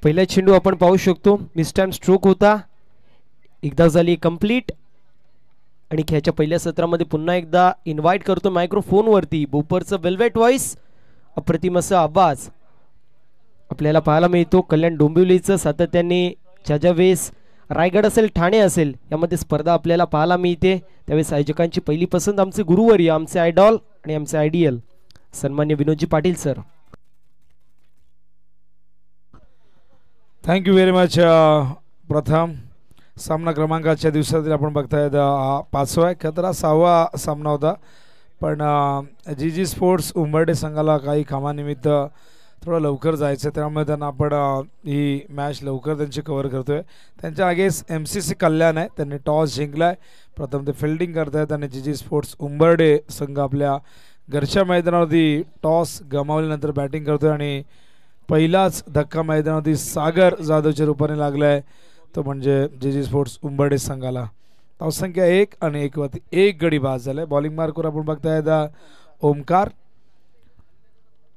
पहिला चेंडू आपण पाहू शकतो मिस टाइम स्ट्रोक होता, एकदा झाली कंप्लीट. आणि खेळाच्या पहिल्या सत्रामध्ये पुन्हा एकदा इन्व्हाइट करतो मायक्रोफोन वरती बोपरचं वेल्वेट व्हॉइस, अप्रतिम असा आवाज आपल्याला पाहायला मिळतो. कल्याण डोंबिवलीचं सातत्याने ज्या वेळेस रायगड असेल ठाणे असेल यामध्ये स्पर्धा आपल्याला पाहायला मिळते त्यावेळेस आयोजकांची पहिली पसंत आमचे गुरुवर्य, आमचे आयडॉल आणि आमचे आयडियल सन्मान्य Vinodji Patil sir. Thank you very much. प्रथम सामना क्रमांकाच्या दिवसातील आपण बघताय हा 5वा आहे, खतरा 6वा सामना होता. पण जी स्पोर्ट्स उंबरडे संघाला काही कामानिमित्त थोडं लवकर जायचं त्यामुळे त्यांना आपण ही मॅच लवकर त्यांची कव्हर करतोय. त्यांच्या अगेन्स्ट MCC कल्याण आहे, त्यांनी टॉस जिंकलाय. प्रथम ते फिल्डिंग करतायत आणि जी स्पोर्ट्स उंबरडे संघ आपल्या घरच्या मैदानावरती टॉस गमावल्यानंतर बॅटिंग करतोय आणि पहिलाच धक्का मैदानावरती सागर जाधवच्या रूपाने लागलाय, तो म्हणजे जी स्पोर्ट्स उंबरडे संघाला. धावसंख्या 1 आणि 1 वरती 1 गडी बाद झालाय. बॉलिंग मार्कवर आपण बघताय ओमकार.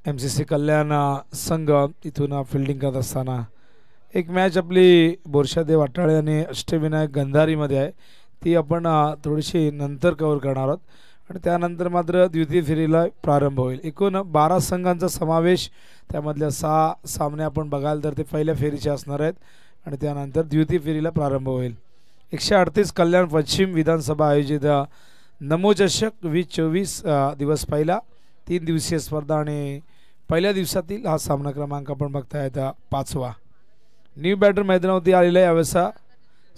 MCC कल्याण संघ इथून फिल्डिंग करत असताना एक मॅच आपली बोरशादेव वाटाळे आणि अष्टविनायक गंधारीमध्ये आहे, ती आपण थोडीशी नंतर कव्हर करणार आहोत आणि त्यानंतर मात्र द्वितीय फेरीला प्रारंभ होईल. एकूण 12 संघांचा समावेश, त्यामधल्या 6 सामने आपण बघाल तर ते पहिल्या फेरीचे असणार आहेत आणि त्यानंतर द्वितीय फेरीला प्रारंभ होईल. 138 कल्याण पश्चिम विधानसभा आयोजित नमो चषक 2024 दिवस पहिला 3 दिवसीय स्पर्धा आणि पहिल्या दिवसातील हा सामना क्रमांक आपण बघताय 5वा. न्यू बॅटर मैदानावरती आलेला आहे यावेळेस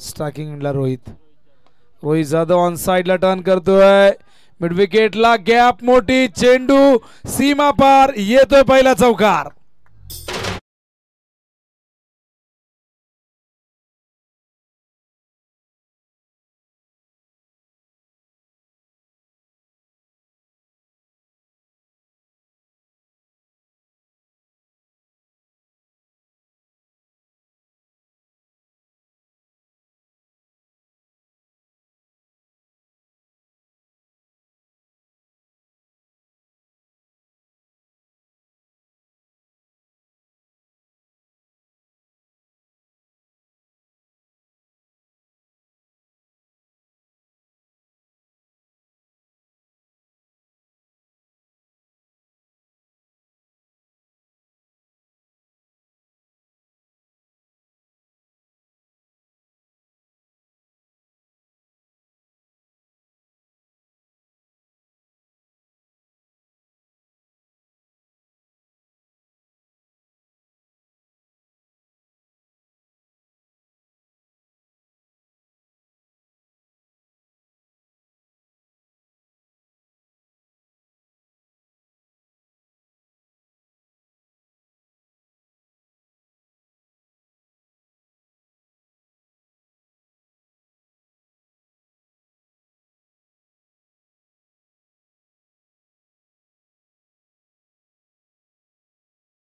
स्ट्रायकिंगला रोहित जाधव ऑन साइडला टर्न करतोय, मिड विकेटला गॅप मोठी, चेंडू सीमा पार, येतोय पहिला चौकार.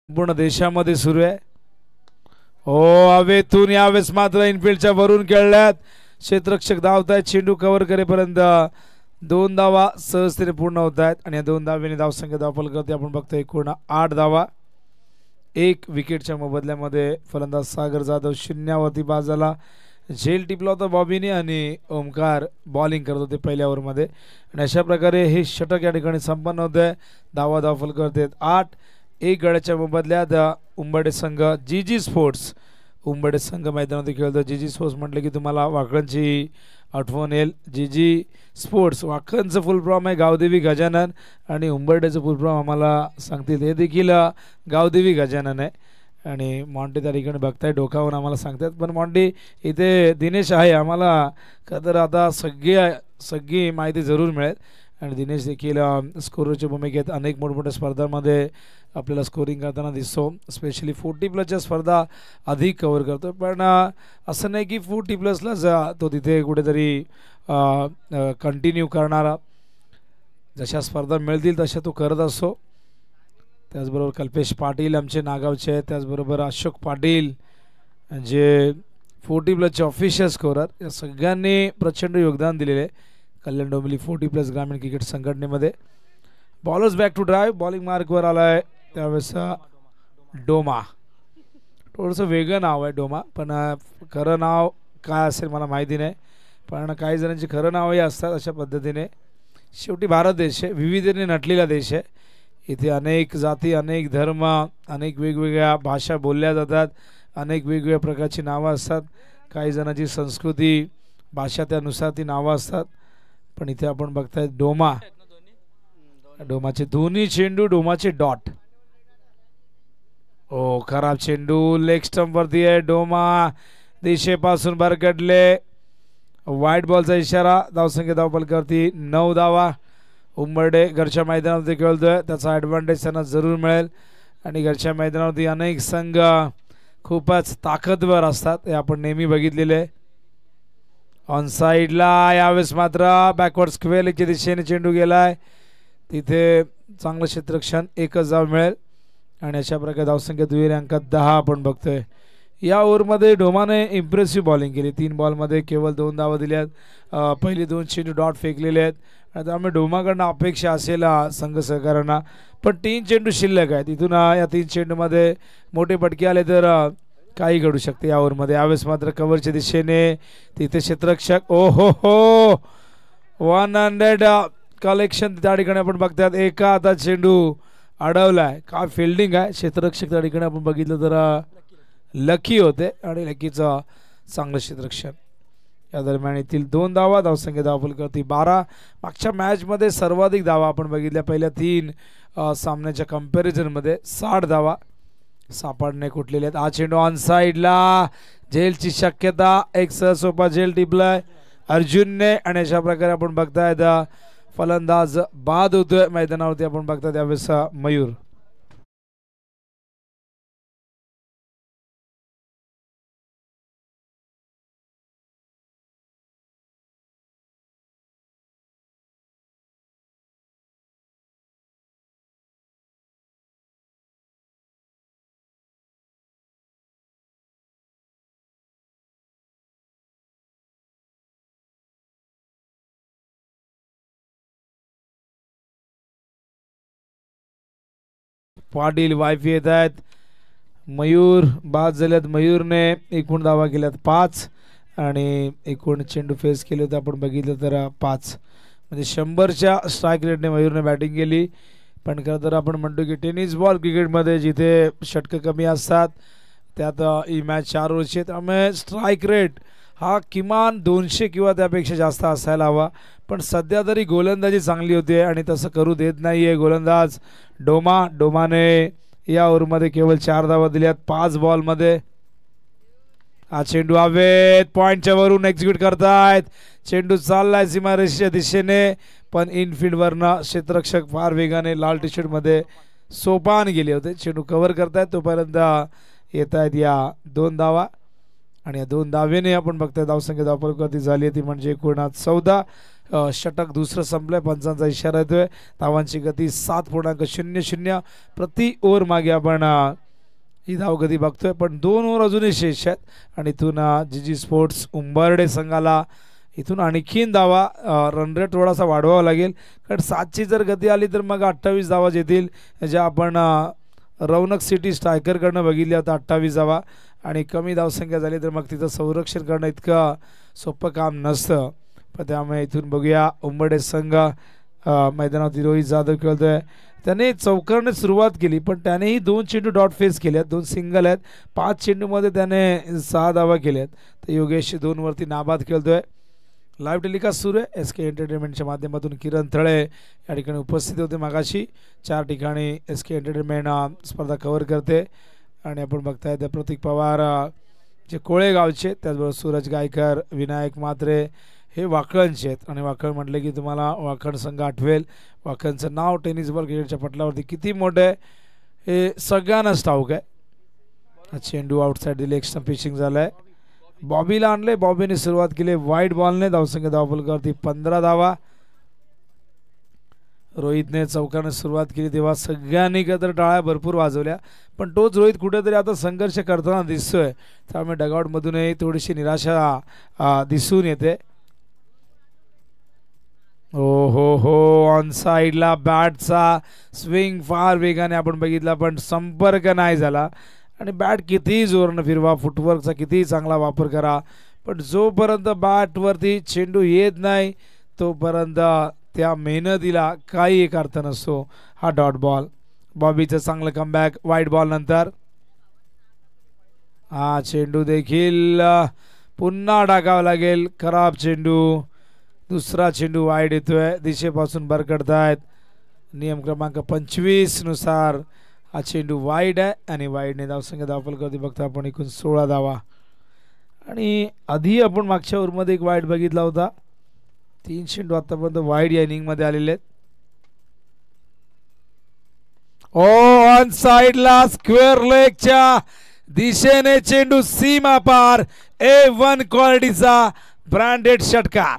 पूर्ण देशामध्ये सुरू आहे. हवेतून यावेळेस मात्र इनफिल्डच्या वरून खेळल्यात, क्षेत्ररक्षक धावतायत, चेंडू कव्हर करेपर्यंत 2 धावा सहजतेने पूर्ण होत आहेत आणि या 2 धावेने धावसंख्या धावफल करते आपण बघतोय एकूण 8 धावा. 1 विकेटच्या मोबदल्यामध्ये फलंदाज सागर जाधव शून्यावरती बाद झाला. झेल टिपला होता बॉबीने आणि ओमकार बॉलिंग करत होते पहिल्या ओव्हरमध्ये आणि अशा प्रकारे हे षटक या ठिकाणी संपन्न होत आहे. धावा धावफल करते 8. 1 गड्याच्या मोबदल्यात उंबरडे संघ जी स्पोर्ट्स उंबरडे संघ मैदानावरती खेळतो. जी स्पोर्ट्स म्हटलं की तुम्हाला वाकणची आठवण येईल. जी स्पोर्ट्स वाकणचं फुल फॉर्म आहे गावदेवी गजानन आणि उंबरडेचं फुल फॉर्म आम्हाला सांगतील हे देखील गावदेवी गजानन आहे आणि मॉन्टी त्या ठिकाणी बघताय डोकावून आम्हाला सांगतात. पण मॉन्टी इथे दिनेश आहे, आम्हाला तर आता सगळी माहिती जरूर मिळेल आणि दिनेश देखील स्कोररच्या भूमिकेत अनेक मोठमोठ्या स्पर्धांमध्ये आपल्याला स्कोरिंग करताना दिसतो. स्पेशली 40+ स्पर्धा अधिक कव्हर करतो. पण असं नाही की 40+ तो तिथे कुठेतरी कंटिन्यू करणारा, जशा स्पर्धा मिळतील तशा तो करत असतो. त्याचबरोबर कल्पेश पाटील आमचे नागावचे आहेत, त्याचबरोबर अशोक पाटील जे 40+ ऑफिशियल स्कोरर, या सगळ्यांनी प्रचंड योगदान दिलेले कल्याण डोंबिवली 40+ ग्रामीण क्रिकेट संघटनेमध्ये. Bowlers back to drive, bowling मार्कवर आलाय त्यावेळेस डोमा थोडंसं वेगळं नाव आहे डोमा, पण खरं नाव काय असेल मला माहिती नाही, पण काही जणांची खरं नावही असतात अशा पद्धतीने. शेवटी भारत देश आहे, विविधतेने नटलेला देश आहे. इथे अनेक जाती, अनेक धर्म, अनेक वेगवेगळ्या भाषा बोलल्या जातात, अनेक वेगवेगळ्या प्रकारची नावं असतात. काही जणांची संस्कृती भाषा त्यानुसार ती नावं असतात. पण इथे आपण बघताय डोमा, डोमाचे दोन्ही चेंडू, डोमाचे डॉट. ओ खराब चेंडू लेग स्टंप वरती आहे. डोमा दिशेपासून भरकटले. वाईट बॉलचा इशारा. धावसंख्या धावफलकावरती 9 धावा. उंबरडे घरच्या मैदानावरती खेळतोय, त्याचा ॲडव्हान्टेज त्यांना जरूर मिळेल. आणि घरच्या मैदानावरती अनेक संघ खूपच ताकदवर असतात, हे आपण नेहमी बघितलेले. ऑन साईडला यावेळेस मात्र बॅकवर्ड स्क्वेअरच्या दिशेने चेंडू गेलाय. तिथे चांगलं क्षेत्ररक्षण, एकच धाव मिळेल. आणि अशा प्रकारे धावसंख्या दुहेरी अंकात 10 आपण बघतोय. या ओव्हरमध्ये डोमाने इम्प्रेसिव्ह बॉलिंग केली. 3 बॉलमध्ये केवळ 2 धावा दिल्यात. पहिली 2 चेंडू डॉट फेकलेले आहेत. त्यामुळे डोमाकडनं अपेक्षा असेल संघ सहकाऱ्यांना, पण 3 चेंडू शिल्लक आहेत. इथून या 3 चेंडूमध्ये मोठे पटके आले तर काही घडू शकते या ओव्हरमध्ये. यावेळेस मात्र कव्हरच्या दिशेने तिथे क्षेत्ररक्षक. ओ हो 100 कलेक्शन त्या ठिकाणी आपण बघतात. एका हातात चेंडू अडवलाय. का फिल्डिंग आहे. क्षेत्ररक्षक त्या ठिकाणी आपण बघितलं तर लकी होते, आणि लकीचं चांगलं क्षेत्ररक्षण. या दरम्यान येथील 2 धावा. धावसंख्या धावफलकावरती 12. मागच्या मॅचमध्ये सर्वाधिक धावा आपण बघितल्या पहिल्या 3 सामन्याच्या कंपॅरिझनमध्ये. 60 धावा सापडणे कुठलेले आहेत. हा चेंडू ऑन साईडला, झेलची शक्यता. एक सहसोपा झेल टिपलाय अर्जुनने. आणि अशा प्रकारे आपण बघतायत फलंदाज बाद होतोय मैदानावरती. आपण बघता त्यावेळेस मयूर. पाटील वायफी येत आहेत. मयूर बाद झाल्यात. मयूरने एकूण धावा केल्यात 5, आणि एकूण चेंडू फेस केले होते आपण बघितलं तर 5. म्हणजे 100च्या स्ट्राईक रेटने मयूरने बॅटिंग केली. पण खरं तर आपण म्हणतो की टेनिस बॉल क्रिकेटमध्ये जिथे षटकं कमी असतात त्यात ही मॅच 4 ओव्हरची आहे, त्यामुळे स्ट्राईक रेट हा किमान 200 किंवा त्यापेक्षा जास्त असायला हवा. पण सध्या तरी गोलंदाजी चांगली होती आणि तसं करू देत नाही आहे गोलंदाज डोमा. डोमाने या ओव्हरमध्ये केवळ 4 धावा दिल्यात 5 बॉलमध्ये. हा चेंडू हवेत पॉईंटच्या वरून एक्झिक्यूट करतायत. चेंडू चाललाय सीमारेषेच्या दिशेने, पण इनफिल्डवरनं क्षेत्ररक्षक फार वेगाने लाल टी शर्टमध्ये सोपान गेले होते. चेंडू कव्हर करतायत, तोपर्यंत येत आहेत या 2 धावा. आणि या 2 धावेने आपण बघताय धावसंख्या धावफलकावरती झाली ती म्हणजे एकूण 14. षटक दुसरं संपलंय. पंचांचा इशारा येतोय. धावांची गती 7.00 प्रति ओव्हर मागे आपण ही धावगती बघतोय. पण 2 ओव्हर अजूनही शेष आहेत. आणि इथून जीजी स्पोर्ट्स उंबरडे संघाला इथून आणखीन धावा रन रेट थोडासा वाढवावा लागेल, कारण 7ची जर गती आली तर मग 28 धावा येतील, ज्या आपण रौनक सिटी स्ट्रायकरकडनं बघितल्या होत्या 28 धावा. आणि कमी धावसंख्या झाली तर मग तिथं संरक्षण करणं इतकं सोपं काम नसतं. पण त्यामुळे इथून बघूया उंबरडे संघ मैदानावरती रोहित जाधव खेळतोय. त्याने चौकारने सुरुवात केली, पण त्यानेही 2 चेंडू डॉट फेस केल्यात, 2 सिंगल आहेत. 5 चेंडूमध्ये त्याने 6 धावा केल्यात. तर योगेश 2 वरती नाबाद खेळतोय. लाईव्ह टेलिकास्ट सुरू आहे SK एंटरटेनमेंटच्या माध्यमातून. किरण थळे या ठिकाणी उपस्थित होते मागाशी. 4 ठिकाणी SK एंटरटेनमेंट स्पर्धा कव्हर करते. आणि आपण बघताय त्या प्रतीक पवार जे कोळेगावचे, त्याचबरोबर सूरज गायकर, विनायक म्हात्रे हे वाकळणचे आहेत. आणि वाकळ म्हटले की तुम्हाला वाकण संघ आठवेल. वाकणचं नाव टेनिस बॉल क्रिकेटच्या पटलावरती किती मोठं आहे हे सगळ्यांनाच ठाऊक आहे. चेंडू आउटसाईड दिले, एक्स्ट्रा पिचिंग झालंय. बॉबीला आणले. बॉबीने सुरुवात केली वाईट बॉलने. धावसंख्या धावफलकावरती 15 धावा. रोहितने चौकाने सुरुवात केली तेव्हा सगळ्यांनी एकत्र टाळ्या भरपूर वाजवल्या, पण तोच रोहित कुठेतरी आता संघर्ष करताना दिसतोय. त्यामुळे डगआउटमधूनही थोडीशी निराशा दिसून येते. हो ऑन साईडला बॅटचा स्विंग फार वेगाने आपण बघितला, पण संपर्क नाही झाला. आणि बॅट कितीही जोरानं फिरवा, फुटवर्कचा कितीही चांगला वापर करा, पण जोपर्यंत बॅटवरती चेंडू येत नाही तोपर्यंत त्या मेहनतीला काही एक अर्थ नसतो. हा डॉट बॉल. बॉबीचं चांगलं कमबॅक वाईट बॉल नंतर. हा चेंडू देखील पुन्हा टाकावा लागेल. खराब चेंडू. दुसरा चेंडू वाईड येतोय, दिशेपासून भरकटतायत. नियम क्रमांक 25 नुसार हा चेंडू वाईड आहे आणि वाईडने धावसंख्या धावफलकावरती बघता आपण एकूण 16 धावा. आणि आधी आपण मागच्या ओव्हरमध्ये एक वाईड बघितला होता. 3 चेंडू आतापर्यंत वाईड या इनिंगमध्ये आलेले आहेत. ऑन साइडला स्क्वेअर लेगच्या दिशेने चेंडू सीमा पार. A1 क्वालिटीचा ब्रँडेड षटकार.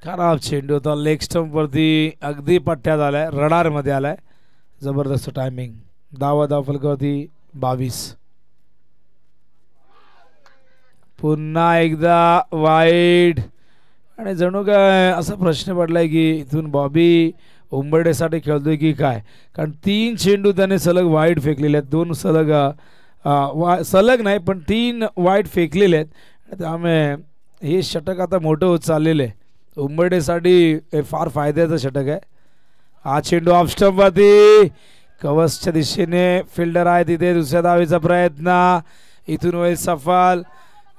खराब चेंडू होता, लेग स्टंप वरती अगदी पट्ट्यात आलाय, रडार मध्ये आलाय. जबरदस्त टायमिंग. धावफलकावरती 22. पुन्हा एकदा वाईड. आणि जणू काय असा प्रश्न पडलाय की इथून बॉबी उंबरडेसाठी खेळतोय की काय, कारण 3 चेंडू त्याने सलग वाईड फेकलेले आहेत. 2 सलग सलग नाही पण 3 वाईड फेकलेले आहेत. त्यामुळे हे षटक आता मोठं होत चाललेलं आहे. उंबरडेसाठी फार फायद्याचं षटक आहे. हा चेंडू ऑफ स्टंप वरती कवचच्या दिशेने फिल्डर आहे तिथे. दुसऱ्या धावेचा प्रयत्न इथून होईल सफल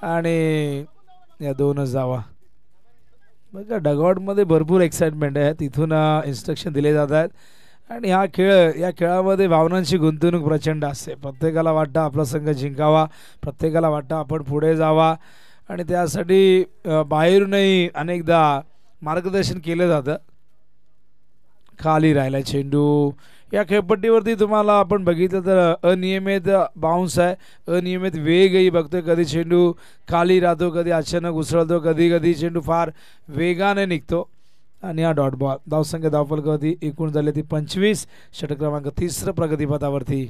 आणि या 2च धावा. बघा डगआउटमध्ये भरपूर एक्साइटमेंट आहे. तिथून इन्स्ट्रक्शन दिले जात आहेत आणि हा खेळ, या खेळामध्ये भावनांची गुंतवणूक प्रचंड असते. प्रत्येकाला वाटतं आपला संघ जिंकावा, प्रत्येकाला वाटतं आपण पुढे जावा आणि त्यासाठी बाहेरूनही अनेकदा मार्गदर्शन केलं जातं. खाली राहिला चेंडू. या खेळपट्टीवरती तुम्हाला आपण बघितलं तर अनियमित बाउन्स आहे, अनियमित वेगही बघतोय. कधी चेंडू खाली राहतो, कधी अचानक उसळतो, कधी कधी चेंडू फार वेगाने निघतो. आणि हा डॉट बॉल. धावसंख्या धावफलकावरती एकूण झाली ती 25. षटक क्रमांक 3 प्रगतीपथावरती.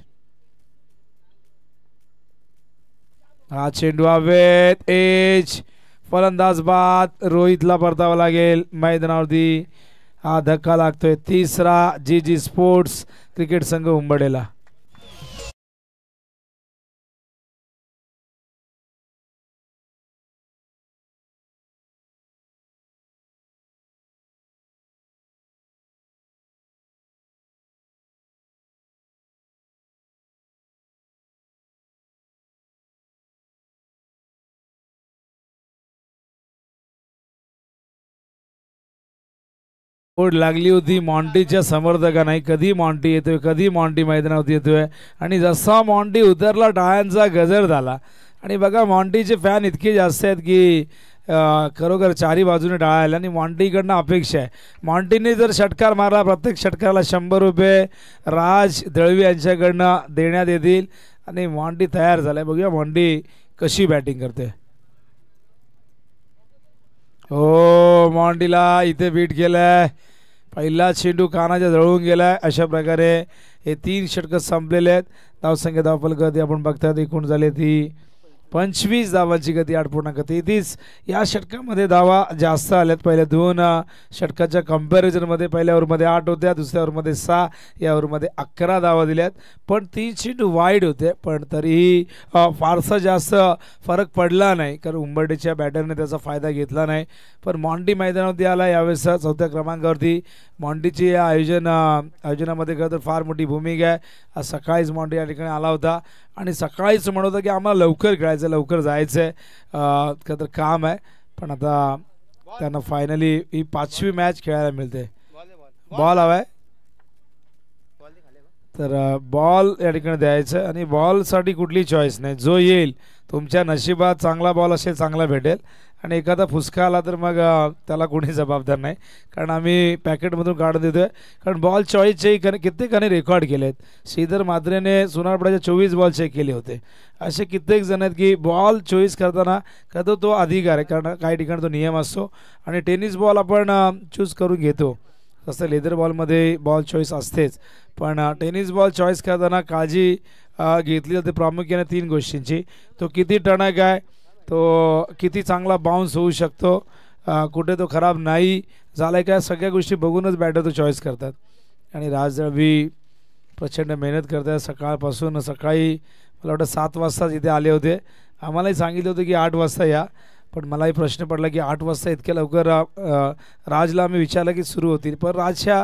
हा चेंडू हवेत, एज. फलंदाज बाद. रोहितला परतावा लागेल मैदानावरती. हा धक्का लागतोय. 3रा जी स्पोर्ट्स क्रिकेट संघ उंबरडेला. ओढ लागली होती मॉन्टीच्या समर्थकांना. कधी मॉन्टी येतोय, कधी मॉन्टी मैदानावरती येतोय. आणि जसा मॉन्टी उतरला टाळ्यांचा गजर झाला. आणि बघा मॉन्टीचे फॅन इतके जास्त आहेत की खरोखर चारी बाजूने टाळायला. आणि मॉन्टीकडनं अपेक्षा आहे, मॉन्टीने जर षटकार मारला प्रत्येक षटकाला 100 रुपये राज दळवी यांच्याकडनं देण्यात येतील. आणि मॉन्टी तयार झालाय. बघूया मॉन्टी कशी बॅटिंग करते. हो मॉन्टीला इथे बीट केलंय. पहिला चेंडू कानाच्या जवळून गेलाय. अशा प्रकारे हे 3 षटकं संपलेले आहेत. धावसंख्या धावफलकावरती आपण बघतात एकूण झाले ती 25 धावांची गती 8.33. या षटकामध्ये धावा जास्त आल्यात. पहिल्या 2 षटकाच्या कंपॅरिझनमध्ये पहिल्या ओव्हरमध्ये 8 होत्या, दुसऱ्या ओव्हरमध्ये 6, या ओव्हरमध्ये 11 धावा दिल्यात. पण 3 चेंडू वाईड होते, पण तरीही फारसा जास्त फरक पडला नाही, कारण उंबरडेच्या बॅटरने त्याचा फायदा घेतला नाही. पण मॉन्टी मैदानावरती आला यावेळेस 4थ्या क्रमांकावरती. मॉन्टीची या आयोजनामध्ये खरं तर फार मोठी भूमिका आहे. आज सकाळीच मॉन्टी या ठिकाणी आला होता आणि सकाळीच म्हणत होता की आम्हाला लवकर खेळायचं, लवकर जायचं आहे, खरं तर काम आहे. पण आता त्यांना फायनली ही 5वी मॅच खेळायला मिळते. बॉल हवाय तर बॉल या ठिकाणी द्यायचं. आणि बॉलसाठी कुठली चॉईस नाही, जो येईल तुमच्या नशिबात चांगला बॉल असेल चांगला भेटेल. आणि एखादा फुसका आला तर मग त्याला कोणी जबाबदार नाही, कारण आम्ही पॅकेटमधून काढून देतोय. कारण बॉल चॉईसचे कित्येकाने रेकॉर्ड केले आहेत. श्रीधर मात्रेने सोनारपड्याचे 24 बॉल चेक केले होते. असे कित्येक जण आहेत की बॉल चॉईस करताना करतो तो अधिकार आहे, कारण काही ठिकाणी तो नियम असतो. आणि टेनिस बॉल आपण चूज करून घेतो. तसं लेदर बॉलमध्ये बॉल चॉईस असतेच, पण टेनिस बॉल चॉईस करताना काळजी घेतली जाते प्रामुख्याने 3 गोष्टींची. तो किती टणक आहे, तो किती चांगला बाउन्स होऊ शकतो, कुठे तो खराब नाही झाला का, सगळ्या गोष्टी बघूनच बॅटर तो चॉईस करतात. आणि राज दळवी प्रचंड मेहनत करतात सकाळपासून. सकाळी मला वाटतं 7 वाजताच इथे आले होते. आम्हालाही सांगितलं होतं की 8 वाजता या, पण मलाही प्रश्न पडला की 8 वाजता इतक्या लवकर. राजला आम्ही विचारलं की सुरू होतील, पण राजच्या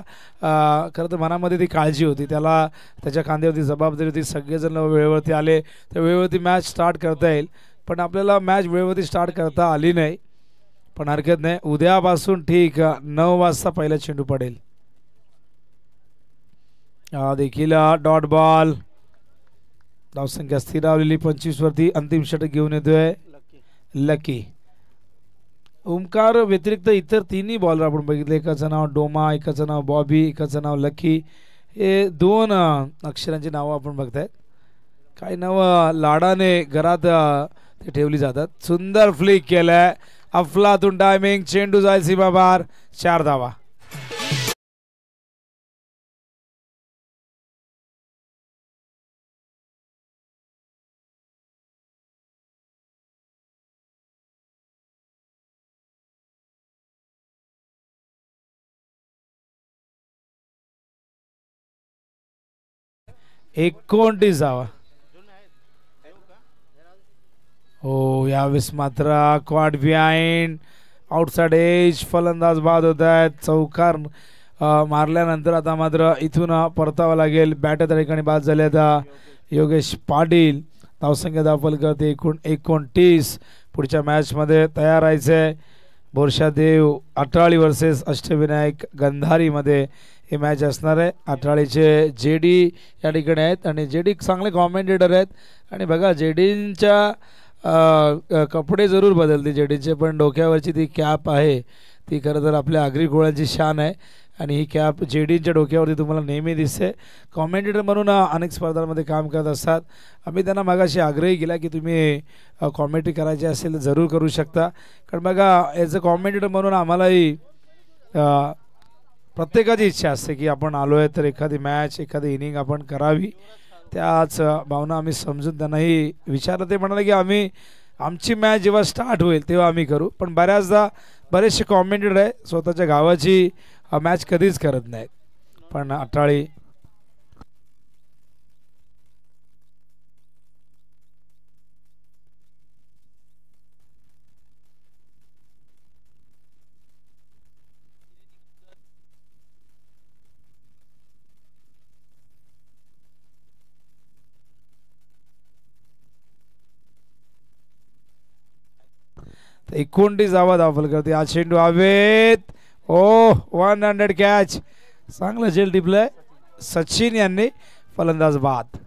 खरं तर मनामध्ये ती काळजी होती, त्याला त्याच्या खांद्यावरती जबाबदारी होती. सगळेजण वेळेवरती आले तर वेळेवरती मॅच स्टार्ट करता येईल, पण आपल्याला मॅच वेळेवरती स्टार्ट करता आली नाही. पण हरकत नाही, उद्यापासून ठीक 9 वाजता पहिला चेंडू पडेल. देखील डॉट बॉल. धावसंख्या स्थिरावलेली 25 वरती. अंतिम षटक घेऊन येतोय लकी. ओमकार व्यतिरिक्त इतर 3ही बॉलर आपण बघितले. एकाचं नाव डोमा, एकाचं नाव बॉबी, एकाचं नाव लकी. हे 2 अक्षरांची नावं आपण बघतायत. काही नावं लाडाने घरात ते ठेवली जातात. सुंदर फ्लिक केलंय, अफलातून टायमिंग. चेंडू जाईल सीमापार. 4 धावा. एकोणतीस धावा. हो, यावेळेस मात्र क्वाड बिहाइंड, आउटसाइड एज. फलंदाज बाद होत आहेत. चौकार मारल्यानंतर आता मात्र इथून परतावं लागेल. बॅटर त्या ठिकाणी बाद झाले. आता योगेश पाटील. धावसंख्या दाखल करते 29. पुढच्या मॅचमध्ये तयार राहायचंय. बोरशादेव अटाळी वर्सेस अष्टविनायक गंधारीमध्ये हे मॅच असणार आहे. अटाळीचे जेडी या ठिकाणी आहेत आणि जेडी चांगले कॉमेंटेटर आहेत. आणि बघा जेडींच्या कपडे जरूर बदलते जेडीचे, पण डोक्यावरची ती कॅप आहे ती खरं तर आपल्या आगरी घोड्यांची शान आहे. आणि ही कॅप जेडींच्या डोक्यावरती तुम्हाला नेहमी दिसते. कॉमेंटेटर म्हणून अनेक स्पर्धांमध्ये काम करत असतात. आम्ही त्यांना मागाशी आग्रही केला की तुम्ही कॉमेंट्री करायची असेल तर जरूर करू शकता, कारण बघा ॲज अ कॉमेंटेटर म्हणून आम्हालाही प्रत्येकाची इच्छा असते की आपण आलो आहे तर एखादी मॅच, एखादी इनिंग आपण करावी. त्याच भावना आम्ही समजून त्यांनाही विचारलं. ते म्हणाले की आमची मॅच जेव्हा स्टार्ट होईल तेव्हा आम्ही करू. पण बऱ्याचदा बरेचसे कॉमेंटेटर आहे स्वतःच्या गावाची मॅच कधीच करत नाहीत. पण अटाळी तर 29 धावा दाखल करते. हा चेंडू हवेत. ओ 100 कॅच. चांगलं झेल टिपलंय सचिन यांनी. फलंदाज बाद.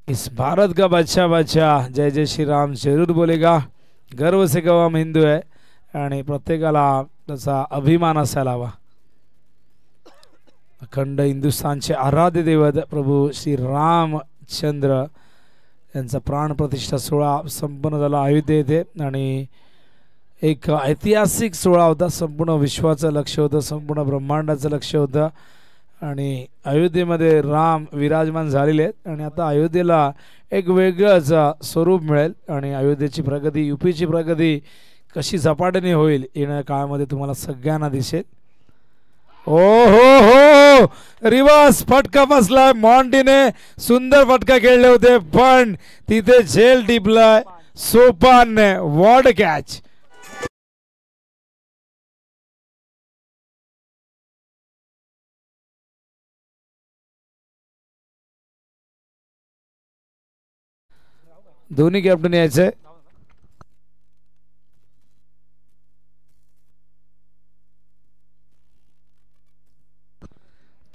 इस भारत का बच्चा बच्चा जय जय श्री राम जरूर बोलेगा. गर्व से कहो हम हिंदू है आणि प्रत्येकाला त्याचा अभिमान असायला हवा. अखंड हिंदुस्थानचे आराध्य दैवत प्रभू श्री रामचंद्र यांचा प्राणप्रतिष्ठा सोहळा संपन्न झाला अयोध्ये येथे. आणि एक ऐतिहासिक सोहळा होता. संपूर्ण विश्वाचं लक्ष होतं, संपूर्ण ब्रह्मांडाचं लक्ष होतं. आणि अयोध्येमध्ये राम विराजमान झालेले आहेत. आणि आता अयोध्येला एक वेगळंच स्वरूप मिळेल. आणि अयोध्येची प्रगती, यूपीची प्रगती कशी झपाट्याने होईल येणाऱ्या काळामध्ये तुम्हाला सगळ्यांना दिसेल. ओ हो हो, रिवर्स फटका बसलाय. मॉन्टीने सुंदर फटका खेळले होते, पण तिथे झेल टिपलाय सोपानने. What catch. दोन्ही कॅप्टन यायचंय.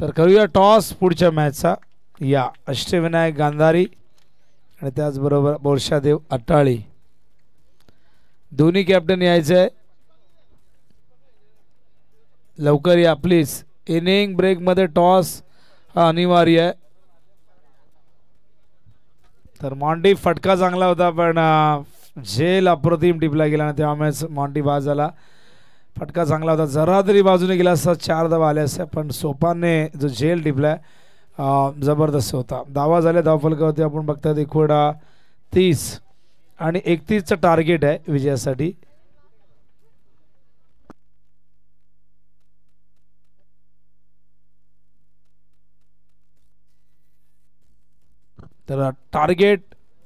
तर करूया टॉस पुढच्या मॅचचा. या अष्टविनायक गांधारी आणि त्याचबरोबर बोरशादेव अटाळी दोन्ही कॅप्टन यायचंय. लवकर या प्लीज. इनिंग ब्रेक मध्ये टॉस हा अनिवार्य आहे. तर मॉन्टी फटका चांगला होता पण झेल अप्रतिम टिपला गेला ना त्यामुळेच मॉन्टी बाद झाला. फटका चांगला होता, जरा तरी बाजूने गेला असता 4 धावा आल्या असत्या पण सोपानने जो झेल टिपलाय जबरदस्त होता. धावा झाल्या धावफलकावरती आपण बघतात एकूण 30 आणि 31चं टार्गेट आहे विजयासाठी. तर टार्गेट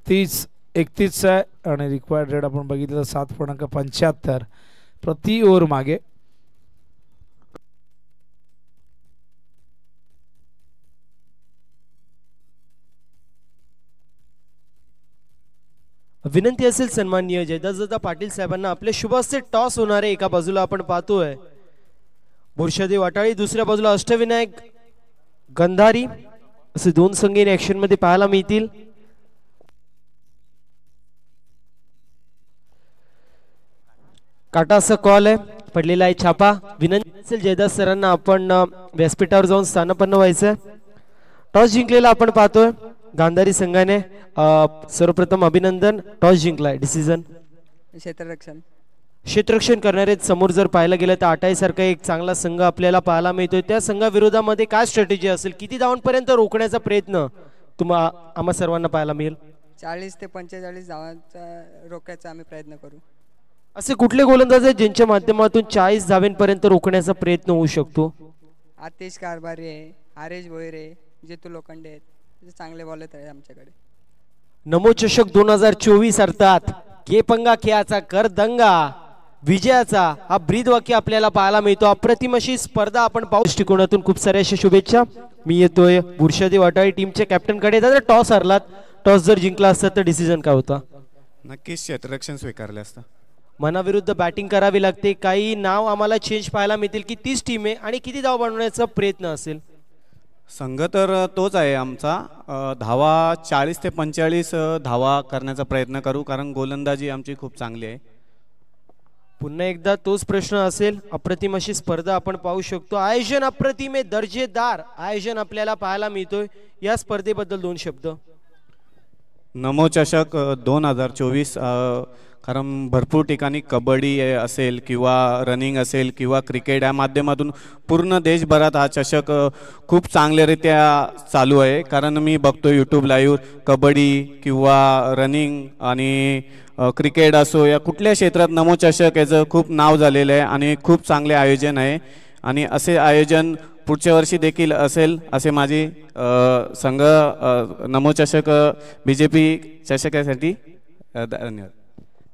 30-31 आहे आणि रिक्वायर्ड रेट आपण बघितलं 7.75 प्रति ओव्हर मागे. विनंती असेल सन्माननीय जयदासदादा पाटील साहेबांना आपल्या शुभ हस्ते टॉस होणार आहे. एका बाजूला आपण पाहतोय बोरशादेव अटाळी, दुसऱ्या बाजूला अष्टविनायक गंधारी असे दोन संघ इन ऍक्शन मध्ये पाहायला मिळतील. काटा असा कॉल आहे, पडलेला आहे छापा. विनंती असेल जयदास सरांना आपण व्यासपीठावर जाऊन स्थानापन्न व्हायचं. टॉस जिंकलेला आपण पाहतोय गांधारी संघाने. सर्वप्रथम अभिनंदन, टॉस जिंकलाय. डिसिजन क्षेत्ररक्षण करणारे समोर जर पाहायला गेलं तर अटाई सारखा एक चांगला संघ आपल्याला पाहायला मिळतोय. त्या संघाविरोधामध्ये काय स्ट्रॅटेजी असेल, किती धावांपर्यंत रोखण्याचा प्रयत्न आम्हा सर्वांना पाहायला मिळेल? 40 ते 45 धावांचा रोखण्याचा आम्ही प्रयत्न करू. असे कुठले गोलंदाज आहेत ज्यांच्या माध्यमातून 40 धावांपर्यंत रोखण्याचा प्रयत्न होऊ शकतो? आतिश कारभारी आहे, आरेश भोईरे, जेतू लोखंडे आहेत, चांगले बॉलर आहेत आमच्याकडे. नमो चषक 2024 अर्थात के पंगा खेळाचा कर दंगा विजयाचा हा ब्रीदवाक्य आपल्याला पाहायला मिळतो. अप्रतिम अशी स्पर्धा आपण पाहू. दृष्टिकोनातून खूप साऱ्या अशा शुभेच्छा. मी येतोय बोरशादेव अटाळी टीमच्या कॅप्टन कडे. दादा टॉस हरलात, टॉस जर जिंकला असता तर डिसिजन काय होता? नक्कीच क्षेत्ररक्षण स्वीकारले असतं. मनाविरुद्ध बॅटिंग करावी लागते. काही नाव आम्हाला चेंज पाहायला मिळतील की 30 टीम आहे आणि किती धाव बनवण्याचा प्रयत्न असेल? संघ तर तोच आहे आमचा. धावा 40 ते 45 धावा करण्याचा प्रयत्न करू कारण गोलंदाजी आमची खूप चांगली आहे. पुन्हा एकदा तोच प्रश्न असेल. अप्रतिम अशी स्पर्धा आपण पाहू शकतो. आयोजन अप्रतिम आहे, दर्जेदार आयोजन आपल्याला पाहायला मिळतोय. या स्पर्धेबद्दल 2 शब्द. नमो चषक 2024 कारण भरपूर ठिकाणी कबड्डी असेल किंवा रनिंग असेल किंवा क्रिकेट या माध्यमातून पूर्ण देशभरात हा चषक खूप चांगल्यारीत्या चालू आहे. कारण मी बघतो यूट्यूब लाईव्ह कबड्डी किंवा रनिंग आणि क्रिकेट असो या कुठल्या क्षेत्रात नमो चषक याचं खूप नाव झालेलं आहे आणि खूप चांगले आयोजन आहे आणि असे आयोजन पुढच्या वर्षी देखील असेल असे माझी संघ नमो चषक BJP चषकासाठी धन्यवाद.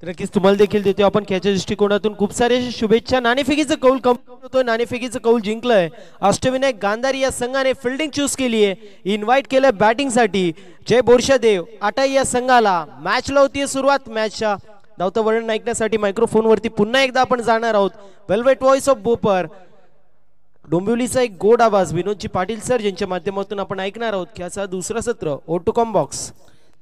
नक्कीच तुम्हाला देखील देतो आपण. खेळाच्या दृष्टिकोनातून खूप सारे शुभेच्छा. नाणेफेकीचं कौल होतोय, नाणेफेकीचं कौल जिंकलंय. अष्टविनायक गांधारी या संघाने फिल्डिंग चूज केली आहे, इन्व्हाइट केलंय बॅटिंगसाठी. जय बोरशादेव अटाई या संघाला मॅचला होती सुरुवात. मॅचच्या धावतं वर्णन ऐकण्यासाठी मायक्रोफोन वरती पुन्हा एकदा आपण जाणार आहोत. वेल्वेट व्हॉइस ऑफ बोपर डोंबिवलीचा एक गोड आवाज विनोदजी पाटील सर ज्यांच्या माध्यमातून आपण ऐकणार आहोत. खेळाचा दुसरा सत्र O2 box.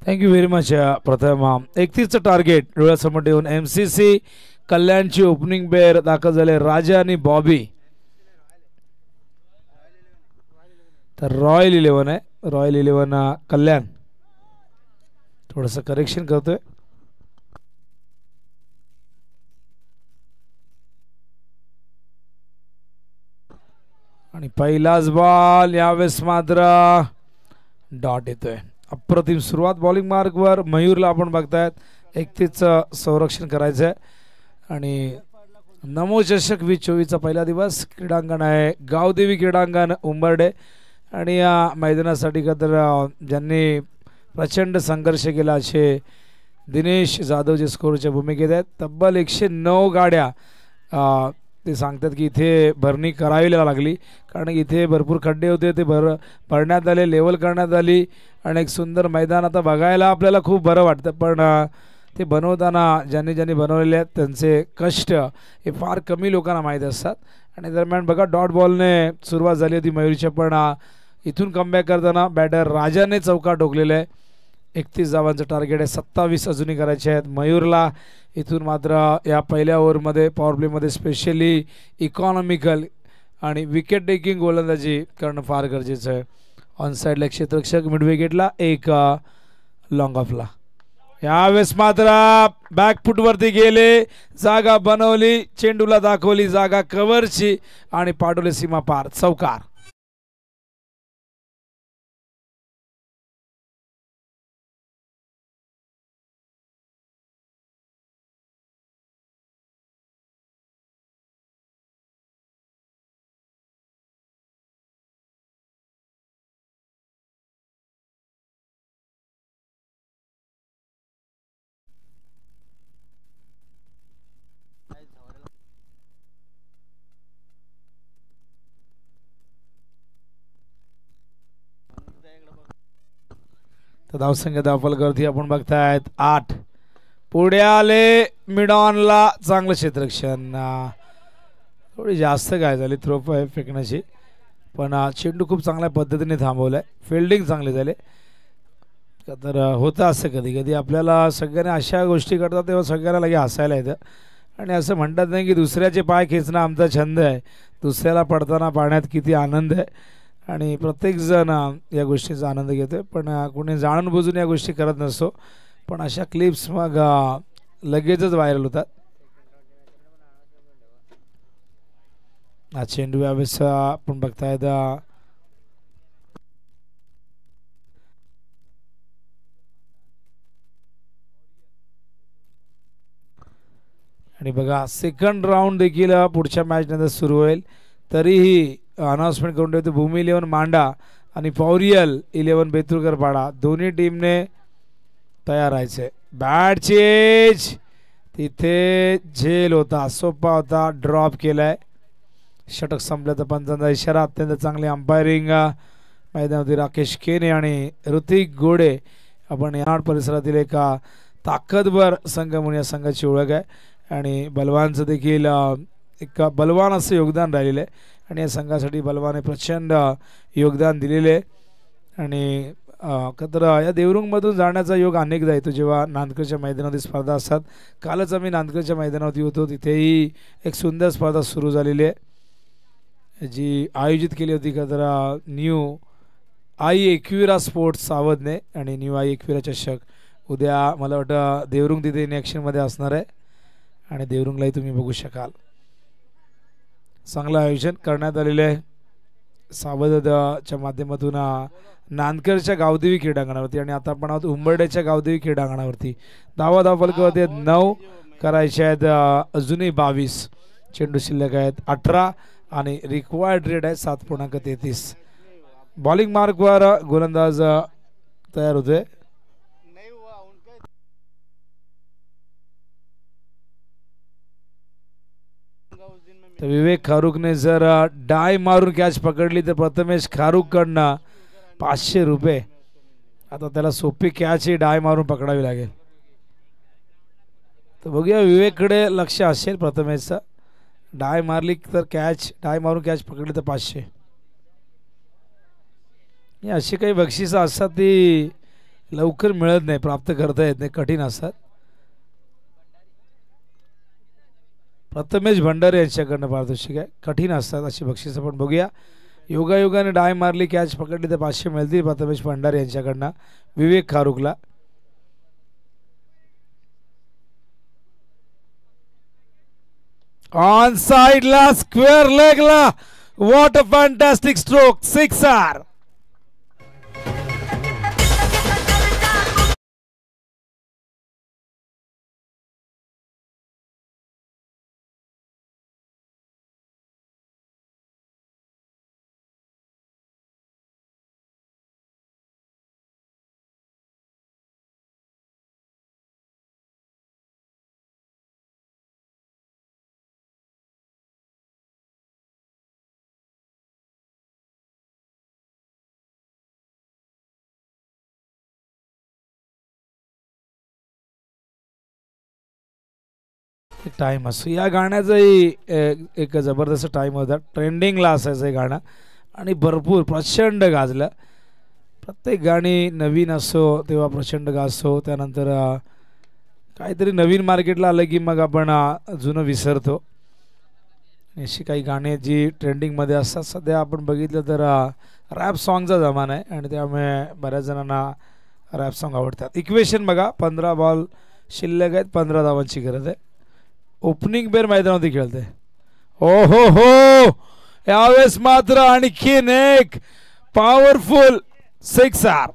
Thank you very much. प्रथम 31चं टार्गेट डोळ्यासमोर ठेवून MCC कल्याणची ओपनिंग पेअर दाखल झाले राजा आणि बॉबी. तर रॉयल 11 आहे, रॉयल 11 कल्याण. थोडंसं करेक्शन करतोय. आणि पहिलाच बॉल यावेळेस मात्र डॉट येतोय. अप्रतिम सुरुवात बॉलिंग मार्कवर. मयूरला आपण बघतायत 31चं संरक्षण करायचं आहे. आणि नमो चषक 2024चा पहिला दिवस. क्रीडांगण आहे गावदेवी क्रीडांगण उंबर्डे. आणि या मैदानासाठी तर ज्यांनी प्रचंड संघर्ष केला असे दिनेश जाधव जे स्कोरच्या भूमिकेत आहेत. तब्बल 109 गाड्या ते सांगतात की इथे भरणी करावी लागली, कारण इथे भरपूर खड्डे होते, ते भरण्यात आले, लेवल करण्यात आली आणि एक सुंदर मैदान आता बघायला आपल्याला खूप बरं वाटतं. पण ते बनवताना ज्यांनी बनवलेले आहेत त्यांचे कष्ट हे फार कमी लोकांना माहीत असतात. आणि दरम्यान बघा डॉट बॉलने सुरुवात झाली होती मयूरच्या, पण इथून कमबॅक करताना बॅटर राजाने चौका ठोकलेला आहे. 31 धावांचं टार्गेट आहे, 27 अजूनही करायचे आहेत मयूरला. इथून मात्र या पहिल्या ओव्हरमध्ये पॉवर प्लेमध्ये स्पेशली इकॉनॉमिकल आणि विकेट टेकिंग गोलंदाजी करणं फार गरजेचं आहे. ऑन साईडला एक क्षेत्ररक्षक, मिड विकेटला एक लॉंग ऑफला. यावेळेस मात्र बॅकफुटवरती गेले, जागा बनवली, चेंडूला दाखवली जागा कव्हरची आणि पाठवले सीमा पार, चौकार. तर धावसंख्या धावफलकावरती आपण बघतायत 8. पुढे आले मिडॉनला, चांगलं क्षेत्ररक्षण, थोडी जास्त काय झाली थ्रो फेकण्याची, पण चेंडू खूप चांगल्या पद्धतीने थांबवलाय, फिल्डिंग चांगली झाली. तर होतं असं कधी कधी आपल्याला, सगळ्यांना अशा गोष्टी करतात तेव्हा सगळ्यांना लगे हसायला येतं. आणि असं म्हणतात नाही की दुसऱ्याचे पाय खेचणं आमचा छंद आहे, दुसऱ्याला पडताना पाण्यात किती आनंद आहे. आणि प्रत्येकजण या गोष्टीचा आनंद घेतो, पण कोणी जाणून बुजून या गोष्टी करत नसतो. पण अशा क्लिप्स मग लगेचच व्हायरल होतात. हा चेंडू यावेळेस आपण बघतायत आणि बघा सेकंड राऊंड देखील पुढच्या मॅच नंतर सुरू होईल. तरीही अनाउन्समेंट करून ठेवते, भूमी 11 मांडा आणि पॉरियल 11 बेतुळकर पाडा, दोन्ही टीमने तयार राहायचे. बॅट चेज, तिथे झेल होता, सोपा होता, ड्रॉप केलाय. षटक संपल्याचा पंचांचा इशारा. अत्यंत चांगली अंपायरिंग मैदानावरती राकेश केने आणि ऋतिक गोडे. आपण यानाड परिसरातील एका ताकदवर संघ म्हणून या संघाची ओळख आहे आणि बलवानचं देखील एक बलवान असं योगदान राहिलेलं आहे आणि या संघासाठी बलवाने प्रचंड योगदान दिलेले. आणि तर या देवरुंगमधून जाण्याचा योग अनेकदा येतो जेव्हा नांदकडच्या मैदानावरती स्पर्धा असतात. कालच आम्ही नांदकडच्या मैदानावरती होतो, तिथेही एक सुंदर स्पर्धा सुरू झालेली आहे जी आयोजित केली होती का तर न्यू आई एकविरा स्पोर्ट्स सावधने. आणि न्यू आई एकविरा चषक उद्या मला वाटतं देवरुंग तिथे इन ॲक्शनमध्ये असणार आहे आणि देवरुंगलाही तुम्ही बघू शकाल. चांगलं आयोजन करण्यात आलेलं आहे सावधच्या माध्यमातून नांदकरच्या गावदेवी क्रीडांगणावरती. आणि आता आपण आहोत उंबरड्याच्या गावदेवी क्रीडांगणावरती. धावफलकावरती 9 करायचे आहेत, अजूनही 22. चेंडू शिल्लक आहेत 18 आणि रिक्वायर्ड रेट आहे 7.33. बॉलिंग मार्कवर गोलंदाज तयार होते. तर विवेक खारुकने जर डाय मारून कॅच पकडली तर प्रथमेश खारुककडनं 500 रुपये. आता त्याला सोपी कॅच ही डाय मारून पकडावी लागेल. तर बघूया विवेककडे लक्ष असेल प्रथमेशचं. डाय मारली तर कॅच, डाय मारून कॅच पकडली तर 500. अशी काही बक्षिसं असतात ती लवकर मिळत नाही, प्राप्त करता येत नाही, कठीण असतात. प्रथमेश भंडारे यांच्याकडनं पारितोषिक आहे, कठीण असतात अशी बक्षिसं. पण बघूया, योगायोगाने डाय मारली कॅच पकडली तर 500 मिळतील प्रथमेश भंडारे यांच्याकडनं विवेक खारुकला. ऑन साइडला स्क्वेअर लेगला, what a fantastic stroke, sixer. एक टाइम असतो या गाण्याचाही एक जबरदस्त टाइम होता, ट्रेंडिंगला असायचं हे गाणं आणि भरपूर प्रचंड गाजलं. प्रत्येक गाणी नवीन असो तेव्हा प्रचंड गाजतो, त्यानंतर काहीतरी नवीन मार्केटला आलं की मग आपण जुनं विसरतो. अशी काही गाणी जी ट्रेंडिंगमध्ये असतात. सध्या आपण बघितलं तर रॅप सॉन्गचा जमाना आहे आणि त्यामुळे बऱ्याच जणांना रॅप सॉन्ग आवडतात. इक्वेशन बघा, 15 बॉल शिल्लक आहेत, 15 धावांची गरज आहे. ओपनिंग बेर मैदानावरती खेळते. हो हो हो, यावेळेस मात्र आणखीन एक पॉवरफुल सिक्सर.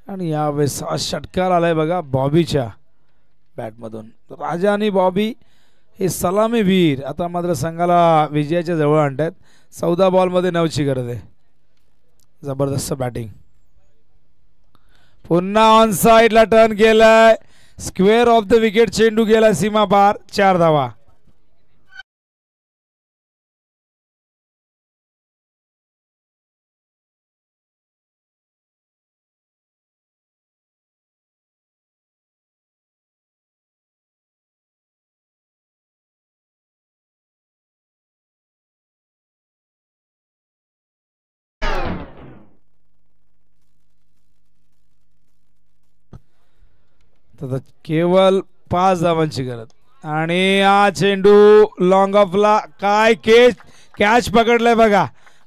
आणि यावेळेस षटकार आलाय बघा बॉबीच्या बॅटमधून. राजा आणि बॉबी हे सलामी वीर आता मात्र संघाला विजयाच्या जवळ आणतात. 14 बॉलमध्ये 9ची गरज आहे. जबरदस्त बॅटिंग. पुन्हा ऑन साइडला टर्न केलाय, स्क्वेअर ऑफ द विकेट, चेंडू गेला सीमा पार, 4 धावा. केवळ 5 धावांची गरज आणि हा चेंडू लॉंग ऑफला. काय कॅच पकडलाय बघा,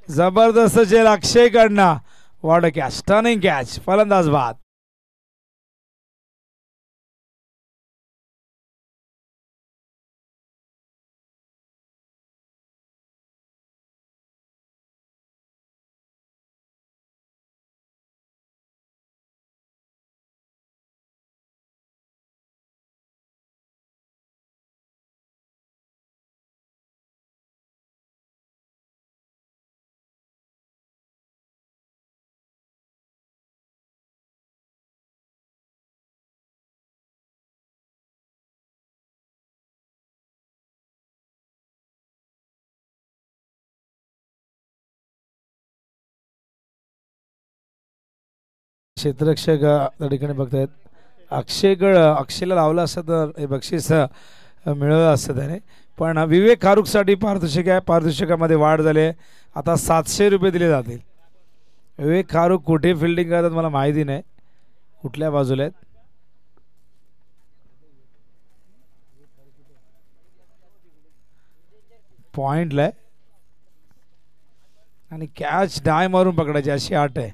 जबरदस्त चेल अक्षय कडनं. What a catch, turning catch, फलंदाज बाद. क्षेत्ररक्षक त्या ठिकाणी बघतायत. अक्षयला लावलं असतं तर हे बक्षीस मिळवलं असतं त्याने, पण विवेक खारुकसाठी पारितोषिक आहे. पारितोषिकामध्ये वाढ झाली, आता 700 रुपये दिले जातील. विवेक खारुक कुठे फिल्डिंग करतात मला माहिती नाही, कुठल्या बाजूला आहेत. पॉइंटला आहे आणि कॅच डाय मारून पकडायची अशी आट आहे,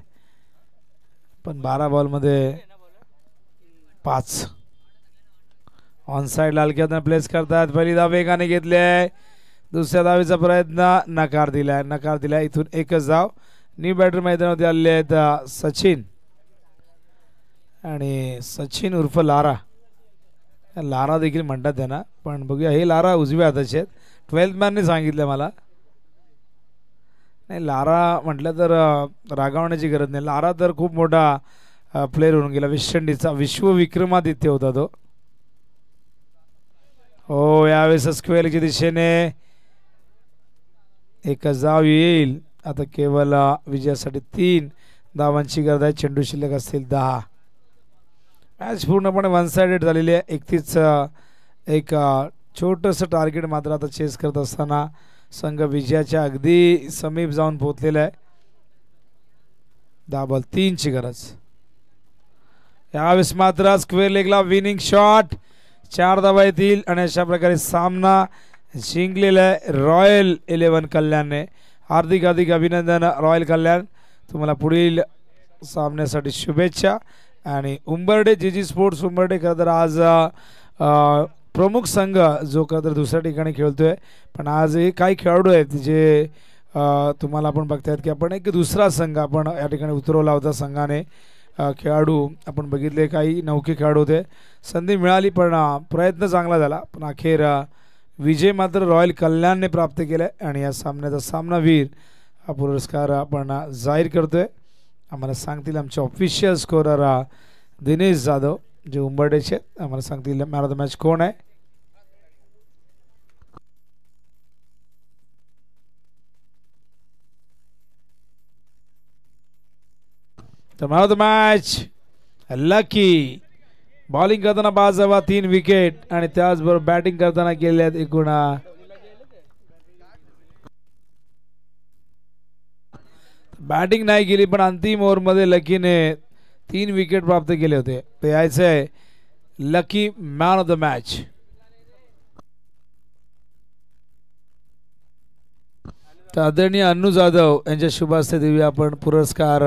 पण 12 बॉलमध्ये 5. ऑन साइड लालक्यातनं प्लेस करतात. पहिली धाव वेगाने घेतली आहे, दुसऱ्या धावेचा प्रयत्न नकार दिलाय. इथून एकच धाव. न्यू बॅटर मैदानावरती आलेले आहेत सचिन, आणि सचिन उर्फ लारा देखील म्हणतात त्यांना, पण बघूया हे लारा उजव्या हाताचे आहेत. 12th मॅनने सांगितलं मला. नाही, लारा म्हटलं तर रागावण्याची गरज नाही. लारा तर खूप मोठा प्लेअर होऊन गेला, वेस्ट इंडिजचा विश्वविक्रमादित्य होता तो. हो, यावेळेस स्क्वेअरच्या दिशेने एक धाव येईल. आता केवळ विजयासाठी 3 धावांची गरज आहे. चेंडू शिल्लक असतील 10. मॅच पूर्णपणे वन साइडेड झालेली आहे. 31 एक छोटंसं टार्गेट मात्र आता चेस करत असताना संघ विजयाच्या अगदी समीप जाऊन पोहोचलेला आहे. 10 बॉल 3ची गरज. यावेळेस मात्र स्क्वेअर लेगला विनिंग शॉट, 4 धावा येतील आणि अशा प्रकारे सामना जिंकलेला आहे रॉयल 11 कल्याणने. हार्दिक अभिनंदन रॉयल कल्याण, तुम्हाला पुढील सामन्यासाठी शुभेच्छा. आणि उंबर्डे जीजी स्पोर्ट्स उंबर्डे खरं तर आज प्रमुख संघ जो खरं तर दुसऱ्या ठिकाणी खेळतोय, पण आज हे काही खेळाडू आहेत जे तुम्हाला आपण बघतायत की आपण एक दुसरा संघ आपण या ठिकाणी उतरवला होता संघाने. खेळाडू आपण बघितले, काही नौके खेळाडू होते, संधी मिळाली पण प्रयत्न चांगला झाला, पण अखेर विजय मात्र रॉयल कल्याणने प्राप्त केला आहे. आणि या सामन्याचा सामनावीर हा पुरस्कार आपण जाहीर करतोय. आम्हाला सांगतील आमचे ऑफिशियल स्कोरर दिनेश जाधव जे उंबरडेचे आम्हाला सांगतील मॅन ऑफ द मॅच कोण आहे. तर man of the match lucky. Bowling करताना 5 धावा 3 विकेट आणि त्याचबरोबर बॅटिंग करताना केल्यात एकूण बॅटिंग नाही केली पण अंतिम ओव्हरमध्ये लकीने 3 विकेट प्राप्त केले होते. ते यायचंय lucky man of the match. तर आदरणीय अन्नू जाधव यांच्या शुभ हस्ते देऊया आपण पुरस्कार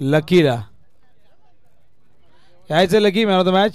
लकीला. यायचं lucky man of the match.